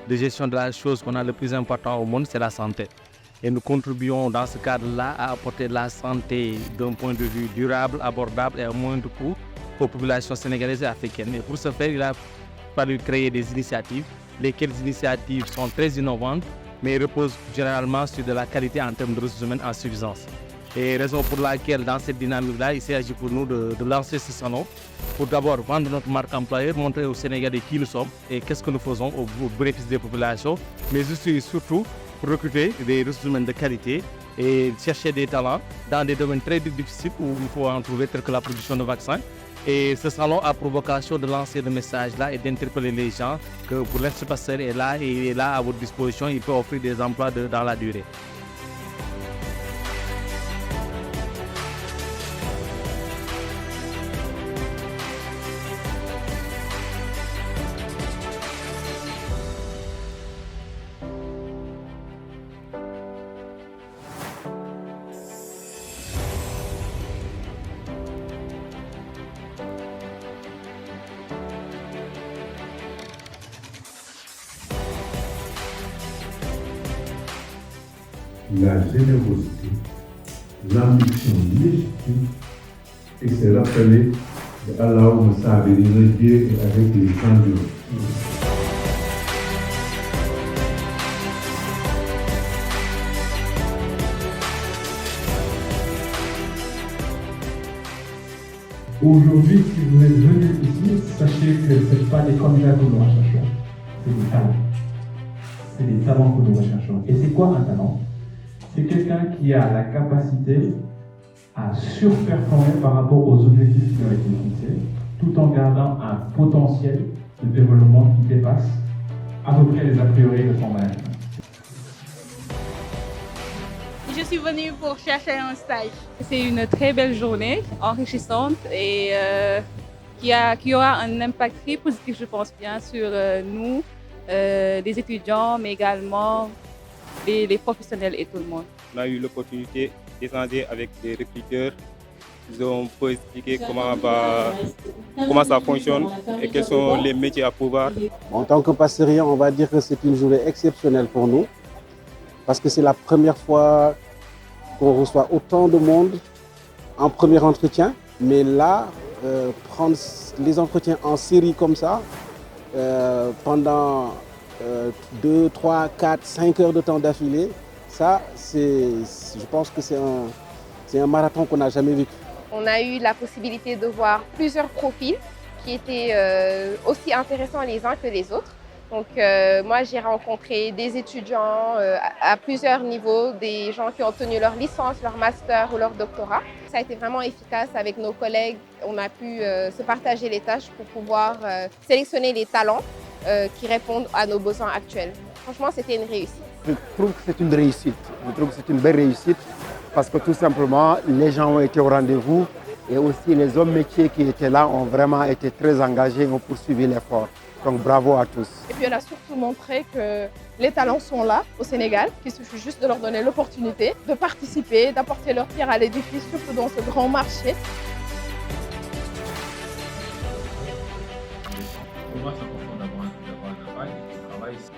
de gestion de la chose qu'on a le plus important au monde, c'est la santé. Et nous contribuons dans ce cadre-là à apporter la santé d'un point de vue durable, abordable et à moindre coût aux populations sénégalaises et africaines. Et pour ce faire, il a fallu créer des initiatives. Lesquelles initiatives sont très innovantes, mais reposent généralement sur de la qualité en termes de ressources humaines en suffisance. Et raison pour laquelle, dans cette dynamique-là, il s'agit pour nous de lancer ce salon pour d'abord vendre notre marque employeur, montrer aux Sénégalais qui nous sommes et qu'est-ce que nous faisons au bénéfice des populations, mais aussi surtout pour recruter des ressources humaines de qualité et chercher des talents dans des domaines très difficiles où il faut en trouver, tels que la production de vaccins. Et ce salon a pour vocation de lancer le message-là et d'interpeller les gens que pour l'institut est là et il est là à votre disposition, il peut offrir des emplois dans la durée. La générosité, l'ambition légitime et c'est rappelé de Allah Moussa Dieu avec les gens de Aujourd'hui, si vous êtes venus ici, sachez que ce n'est pas des candidats que nous recherchons, c'est des talents. C'est des talents que nous recherchons. Et c'est quoi un talent? C'est quelqu'un qui a la capacité à surperformer par rapport aux objectifs qui ont été fixés, tout en gardant un potentiel de développement qui dépasse à peu près les a priori de son management. Je suis venue pour chercher un stage. C'est une très belle journée, enrichissante et qui aura un impact très positif, je pense bien, sur nous, les étudiants, mais également les professionnels et tout le monde. On a eu l'opportunité d'échanger avec des recruteurs. Ils ont pu expliquer comment ça fonctionne et quels sont les métiers à pouvoir. En tant que passerien, on va dire que c'est une journée exceptionnelle pour nous parce que c'est la première fois qu'on reçoit autant de monde en premier entretien. Mais là, prendre les entretiens en série comme ça, pendant 2, 3, 4, 5 heures de temps d'affilée, ça, je pense que c'est un marathon qu'on n'a jamais vécu. On a eu la possibilité de voir plusieurs profils qui étaient aussi intéressants les uns que les autres. Donc moi, j'ai rencontré des étudiants à plusieurs niveaux, des gens qui ont obtenu leur licence, leur master ou leur doctorat. Ça a été vraiment efficace avec nos collègues. On a pu se partager les tâches pour pouvoir sélectionner les talents qui répondent à nos besoins actuels. Franchement, c'était une réussite. Je trouve que c'est une réussite. Je trouve que c'est une belle réussite parce que tout simplement, les gens ont été au rendez-vous et aussi les hommes métiers qui étaient là ont vraiment été très engagés et ont poursuivi l'effort. Donc bravo à tous. Et puis elle a surtout montré que les talents sont là au Sénégal, qu'il suffit juste de leur donner l'opportunité de participer, d'apporter leur pierre à l'édifice, surtout dans ce grand marché. Pour moi, c'est important d'avoir un travail et que le travail, c'est